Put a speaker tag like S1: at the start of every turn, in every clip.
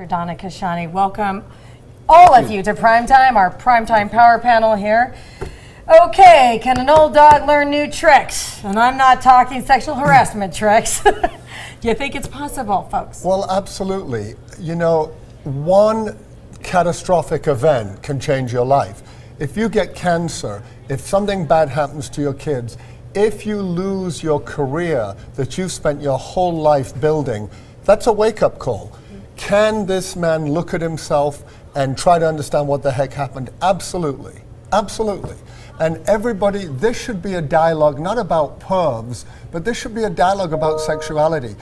S1: Donna, Kashani, welcome all of you to Primetime, our Primetime Power Panel here. Okay, can an old dog learn new tricks? And I'm not talking sexual harassment tricks. Do you think it's possible, folks?
S2: Well, absolutely. You know, one catastrophic event can change your life. If you get cancer, if something bad happens to your kids, if you lose your career that you spent your whole life building, that's a wake-up call. Can this man look at himself and try to understand what the heck happened? Absolutely, absolutely. And everybody, this should be a dialogue not about pervs, but this should be a dialogue about sexuality.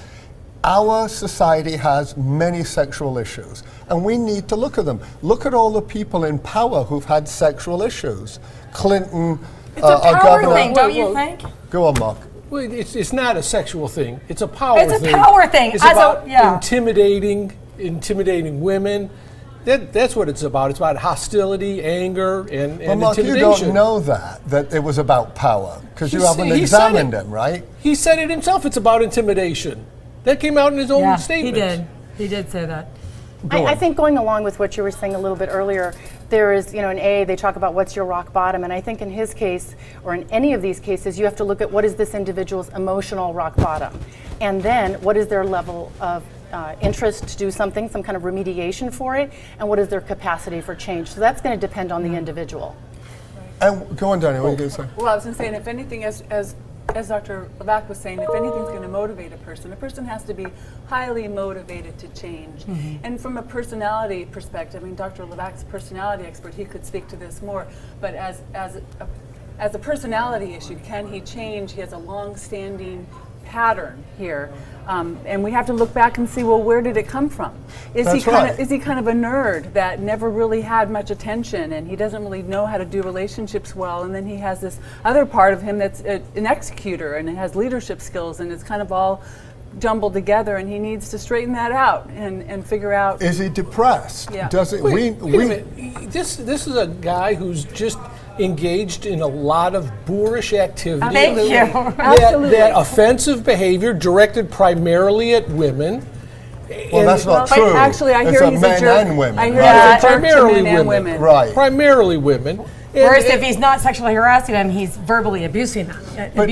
S2: Our society has many sexual issues, and we need to look at them. Look at all the people in power who've had sexual issues. Clinton,
S1: it's a power thing, don't you think?
S2: Go on, Mark.
S3: Well, it's not a sexual thing. It's a power thing.
S1: It's a power thing.
S3: It's about intimidating women. That's what it's about. It's about hostility, anger, and
S2: Mark,
S3: intimidation.
S2: You don't know that it was about power, because you haven't examined him, right?
S3: He said it himself. It's about intimidation. That came out in his own statement.
S1: He did. He did say that.
S4: I think going along with what you were saying a little bit earlier, there is, in A, they talk about what's your rock bottom, and I think in his case, or in any of these cases, you have to look at what is this individual's emotional rock bottom, and then what is their level of interest to do something, some kind of remediation for it, and what is their capacity for change. So that's going to depend on the individual.
S2: And go on, Donna, what are you going to say?
S5: Well, I was going to say, and if anything, as Dr. Levac was saying, if anything's going to motivate a person has to be highly motivated to change. Mm-hmm. And from a personality perspective, I mean, Dr. Levac's a personality expert, he could speak to this more, but as a personality issue, can he change? He has a long-standing pattern here. And we have to look back and see, well, where did it come from? Is he kind of a nerd that never really had much attention, and he doesn't really know how to do relationships well, and then he has this other part of him that's an executor and has leadership skills, and it's kind of all jumbled together, and he needs to straighten that out and figure out.
S2: Is he depressed?
S5: Yeah.
S2: Does it?
S3: Wait a minute. This is a guy who's just engaged in a lot of boorish activity.
S1: Thank you.
S3: That offensive behavior directed primarily at women.
S2: Well, that's not true.
S5: But actually, I hear he's a jerk.
S2: And women.
S5: I hear
S2: Right?
S5: he's a jerk to men and women.
S2: Right.
S3: Primarily women.
S1: Whereas if he's not sexually harassing them, he's verbally abusing them.
S2: But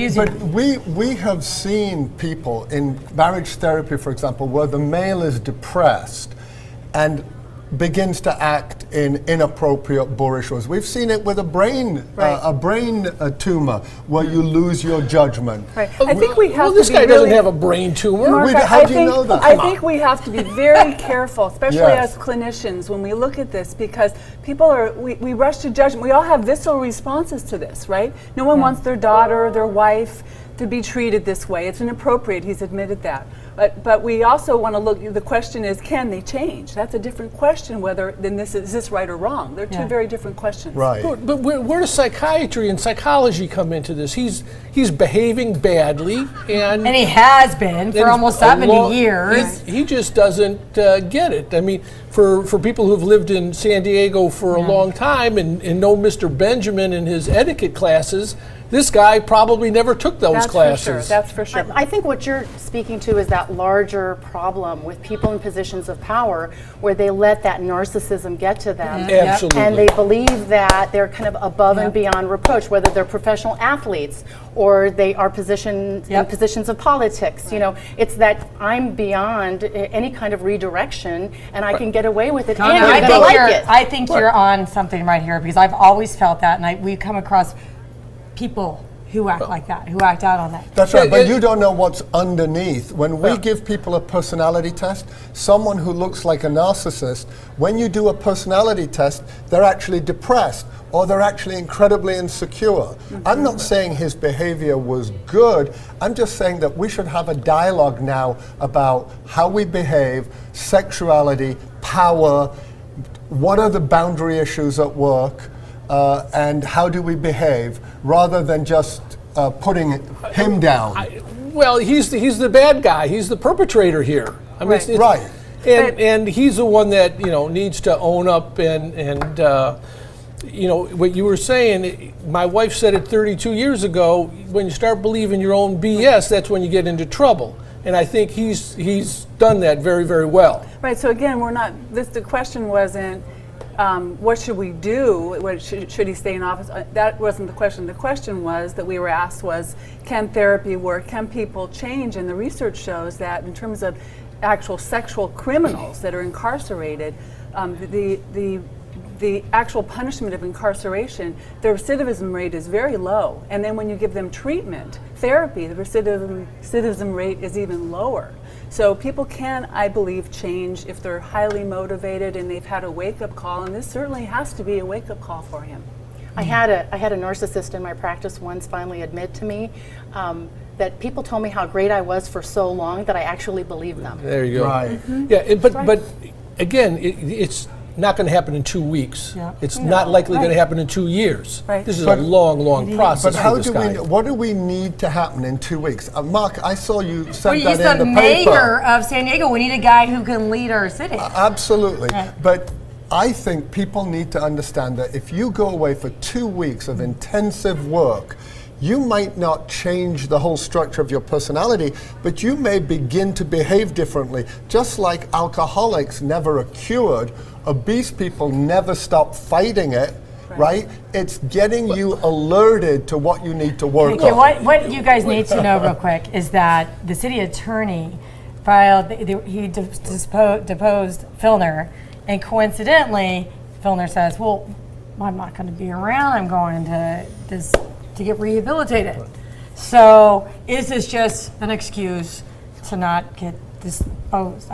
S2: we have seen people in marriage therapy, for example, where the male is depressed and begins to act in inappropriate, boorish ways. We've seen it with a brain tumor, where you lose your judgment.
S5: Right. I think we have.
S3: Well, this guy doesn't have a brain tumor.
S5: Mark,
S2: How do you know that?
S5: I think we have to be very careful, especially as clinicians, when we look at this, because people we rush to judgment. We all have visceral responses to this, right? No one wants their daughter or their wife to be treated this way. It's inappropriate. He's admitted that. But we also want to look, the question is, can they change? That's a different question, is this right or wrong? They're two very different questions.
S2: Right.
S3: But where does psychiatry and psychology come into this? He's behaving badly, and
S1: he has been for almost 70 years.
S3: He just doesn't get it. I mean, for people who've lived in San Diego for a long time and know Mr. Benjamin and his etiquette classes, this guy probably never took those classes.
S5: That's for sure.
S4: I think what you're speaking to is that larger problem with people in positions of power where they let that narcissism get to them.
S3: Absolutely.
S4: And they believe that they're kind of above and beyond reproach, whether they're professional athletes or they are positioned in positions of politics. You know, it's that I'm beyond any kind of redirection and I can get away with it, and you're gonna like it.
S1: I think you're on something right here, because I've always felt that, and we come across people who act like that, who act out on that.
S2: That's right, but you don't know what's underneath. When we give people a personality test, someone who looks like a narcissist, when you do a personality test, they're actually depressed, or they're actually incredibly insecure. Mm-hmm. I'm not saying his behavior was good, I'm just saying that we should have a dialogue now about how we behave, sexuality, power, what are the boundary issues at work, and how do we behave, rather than just putting him down.
S3: Well, he's the bad guy. He's the perpetrator here. I mean,
S2: right.
S3: And he's the one that needs to own up and what you were saying. My wife said it 32 years ago. When you start believing your own BS, that's when you get into trouble. and I think he's done that very, very well.
S5: Right, so again, we're not, the question wasn't, what should we do? Should he stay in office? That wasn't the question. The question was that we were asked was, can therapy work? Can people change? And the research shows that in terms of actual sexual criminals that are incarcerated, the actual punishment of incarceration, the recidivism rate is very low. And then when you give them treatment, therapy, the recidivism rate is even lower. So people can, I believe, change if they're highly motivated and they've had a wake-up call, and this certainly has to be a wake-up call for him.
S4: I had a narcissist in my practice once finally admit to me that people told me how great I was for so long that I actually believed them.
S3: There you go.
S2: Right.
S3: Yeah, but again, it's not going to happen in 2 weeks.
S1: Yeah.
S3: It's not likely going to happen in 2 years.
S5: Right.
S3: This is a long process.
S2: But how
S3: for this
S2: do
S3: guy.
S2: what do we need to happen in 2 weeks? Mark, I saw you
S1: Well,
S2: sent
S1: he's
S2: that
S1: the
S2: in the paper.
S1: mayor of San Diego. We need a guy who can lead our city.
S2: Absolutely.
S1: Yeah.
S2: But I think people need to understand that if you go away for 2 weeks of intensive work, you might not change the whole structure of your personality, but you may begin to behave differently. Just like alcoholics never are cured, obese people never stop fighting it, right? It's getting you alerted to what you need to work
S1: Okay,
S2: on.
S1: what you guys need to know real quick is that the city attorney filed, he deposed Filner, and coincidentally, Filner says, well, I'm not going to be around, I'm going to get rehabilitated. So is this just an excuse to not get disposed?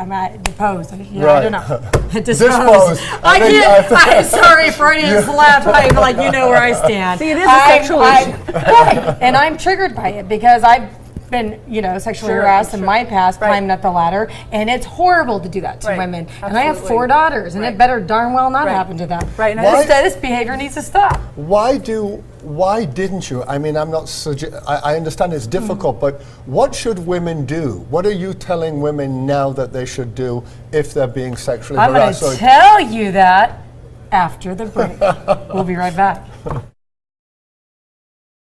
S1: Deposed. You know, I don't know.
S2: Disposed.
S1: I can't. I'm sorry, Freudian slap. I'm like, you know where I stand.
S5: See, it is a sexual issue.
S1: Right, and I'm triggered by it because I've been, sexually harassed in my past, climbing up the ladder, and it's horrible to do that to
S5: Right,
S1: women. And I have
S5: absolutely.
S1: 4 daughters, and
S5: Right.
S1: it better darn well not
S5: Right.
S1: happen to them.
S5: Right, and
S1: This behavior needs to stop.
S2: Why didn't you? I mean, I'm not. I understand it's difficult, but what should women do? What are you telling women now that they should do if they're being sexually
S1: I'm going
S2: harassed?
S1: to tell you that after the break. We'll be right back.